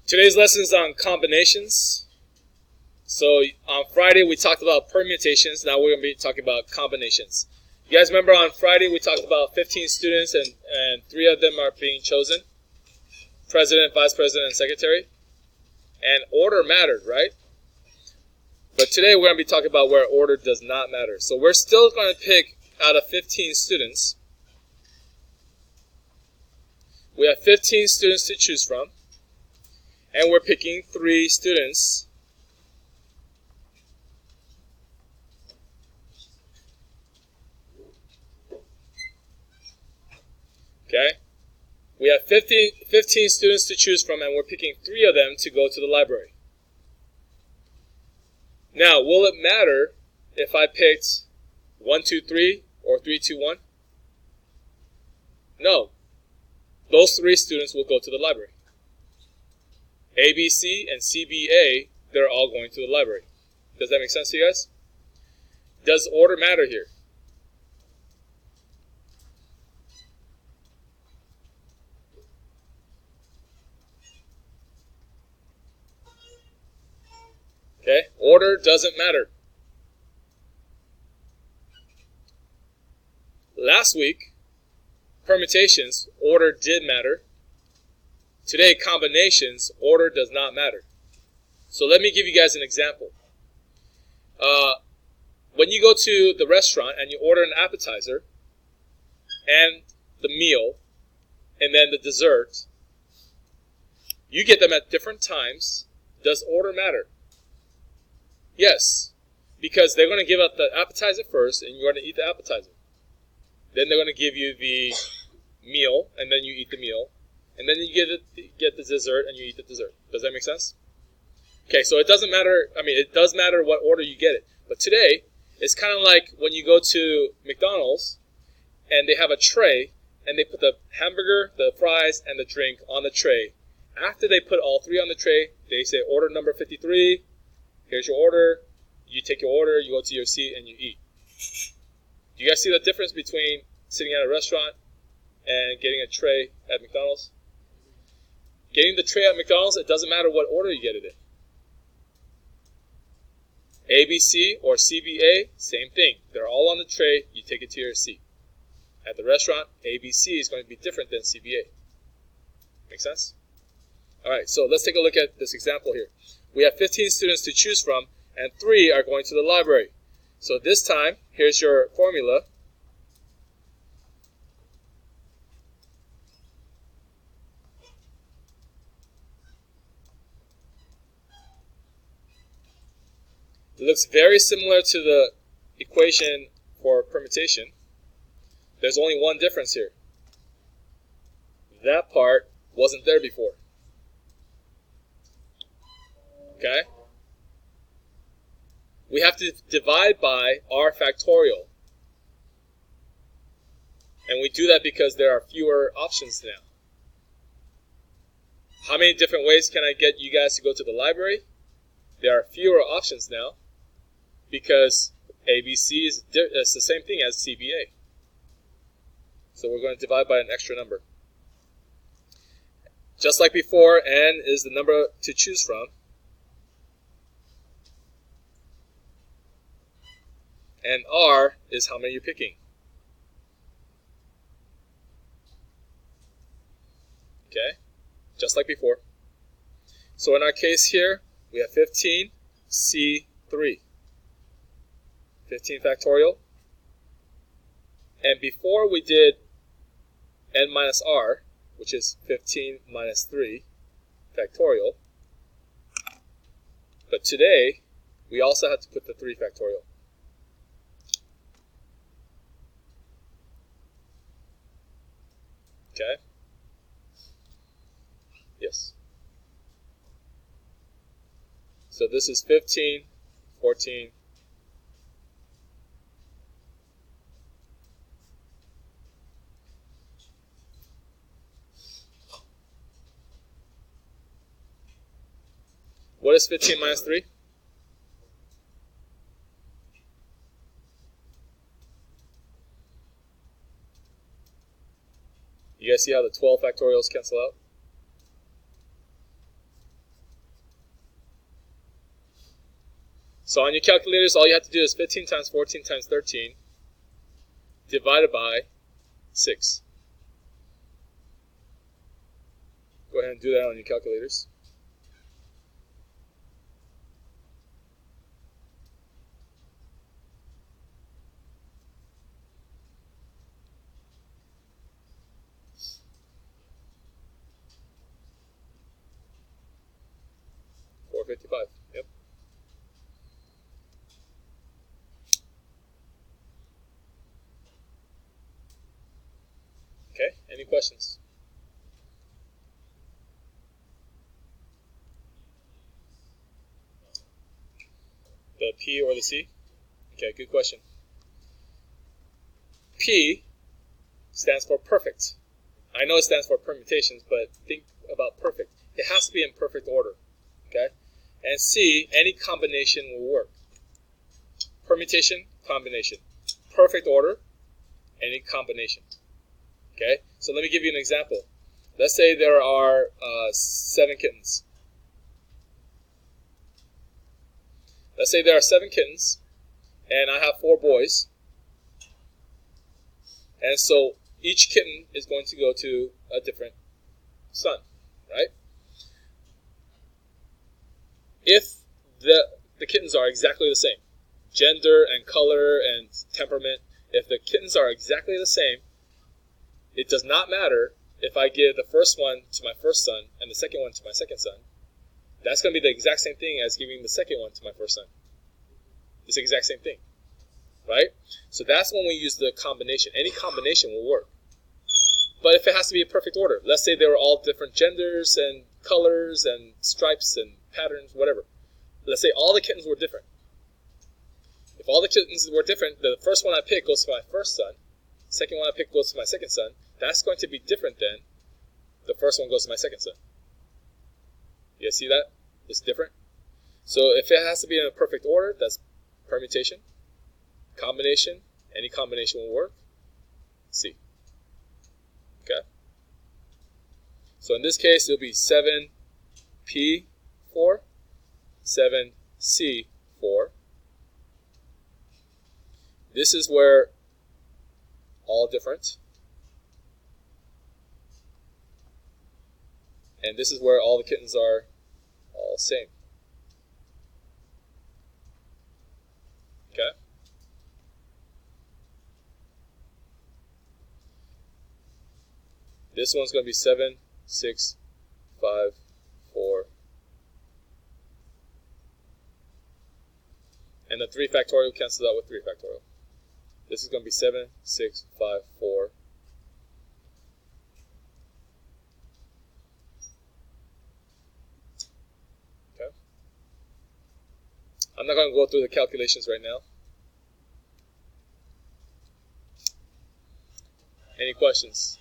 Today's lesson is on combinations. So on Friday we talked about permutations. Now we're going to be talking about combinations. You guys remember on Friday we talked about 15 students and 3 of them are being chosen. President, vice president, and secretary. And order mattered, right? But today we're going to be talking about where order does not matter. So we're still going to pick out of 15 students. We have 15 students to choose from. And we're picking 3 students. Okay? We have 15 students to choose from, and we're picking 3 of them to go to the library. Now, will it matter if I picked 1, 2, 3 or 3, 2, 1? No. Those 3 students will go to the library. A, B, C, and C, B, A, they're all going to the library. Does that make sense to you guys? Does order matter here? Okay, order doesn't matter. Last week, permutations, order did matter. Today, combinations, order does not matter. So let me give you guys an example. When you go to the restaurant and you order an appetizer and the meal and then the dessert, you get them at different times. Does order matter? Yes, because they're going to give out the appetizer first and you're going to eat the appetizer. Then they're going to give you the meal and then you eat the meal. And then you get the dessert and you eat the dessert. Does that make sense? Okay, so it doesn't matter. I mean, it does matter what order you get it. But today, it's kind of like when you go to McDonald's and they have a tray and they put the hamburger, the fries, and the drink on the tray. After they put all 3 on the tray, they say order number 53. Here's your order. You take your order, you go to your seat, and you eat. Do you guys see the difference between sitting at a restaurant and getting a tray at McDonald's? Getting the tray at McDonald's, it doesn't matter what order you get it in. ABC or CBA, same thing. They're all on the tray. You take it to your seat. At the restaurant, ABC is going to be different than CBA. Make sense? All right, so let's take a look at this example here. We have 15 students to choose from, and 3 are going to the library. So this time, here's your formula. It looks very similar to the equation for permutation. There's only one difference here. That part wasn't there before. Okay? We have to divide by r factorial. And we do that because there are fewer options now. How many different ways can I get you guys to go to the library? There are fewer options now because ABC is the same thing as CBA. So we're going to divide by an extra number. Just like before, n is the number to choose from. And r is how many you're picking. Okay? Just like before. So in our case here, we have 15, C3. 15 factorial. And before we did n minus r, which is 15 minus 3 factorial. But today, we also have to put the 3 factorial. Okay? Yes. So this is 15, 14, what is 15 minus 3? You guys see how the 12 factorials cancel out? So on your calculators, all you have to do is 15 times 14 times 13 divided by 6. Go ahead and do that on your calculators. $4.55. Yep. Okay. Any questions? The P or the C? Okay, good question. P stands for perfect. I know it stands for permutations, but think about perfect. It has to be in perfect order. Okay? And C, any combination will work. Permutation, combination. Perfect order, any combination. Okay? So let me give you an example. Let's say there are 7 kittens. Let's say there are 7 kittens, and I have 4 boys. And so each kitten is going to go to a different sun, right? If the kittens are exactly the same, gender and color and temperament, if the kittens are exactly the same, it does not matter if I give the first one to my first son and the second one to my second son. That's going to be the exact same thing as giving the second one to my first son. It's the exact same thing, right? So that's when we use the combination. Any combination will work. But if it has to be a perfect order, let's say they were all different genders and colors and stripes and patterns, whatever. Let's say all the kittens were different. If all the kittens were different, the first one I pick goes to my first son, the second one I pick goes to my second son. That's going to be different than the first one goes to my second son. You guys see that? It's different. So if it has to be in a perfect order, that's permutation. Combination, any combination will work. C. Okay. So in this case, it'll be 7P4, 7C4. This is where all different. And this is where all the kittens are all same. Okay? This one's going to be 7, 6, 5, 4. And the 3 factorial cancels out with 3 factorial. This is going to be 7, 6, 5, 4. Okay. I'm not going to go through the calculations right now. Any questions?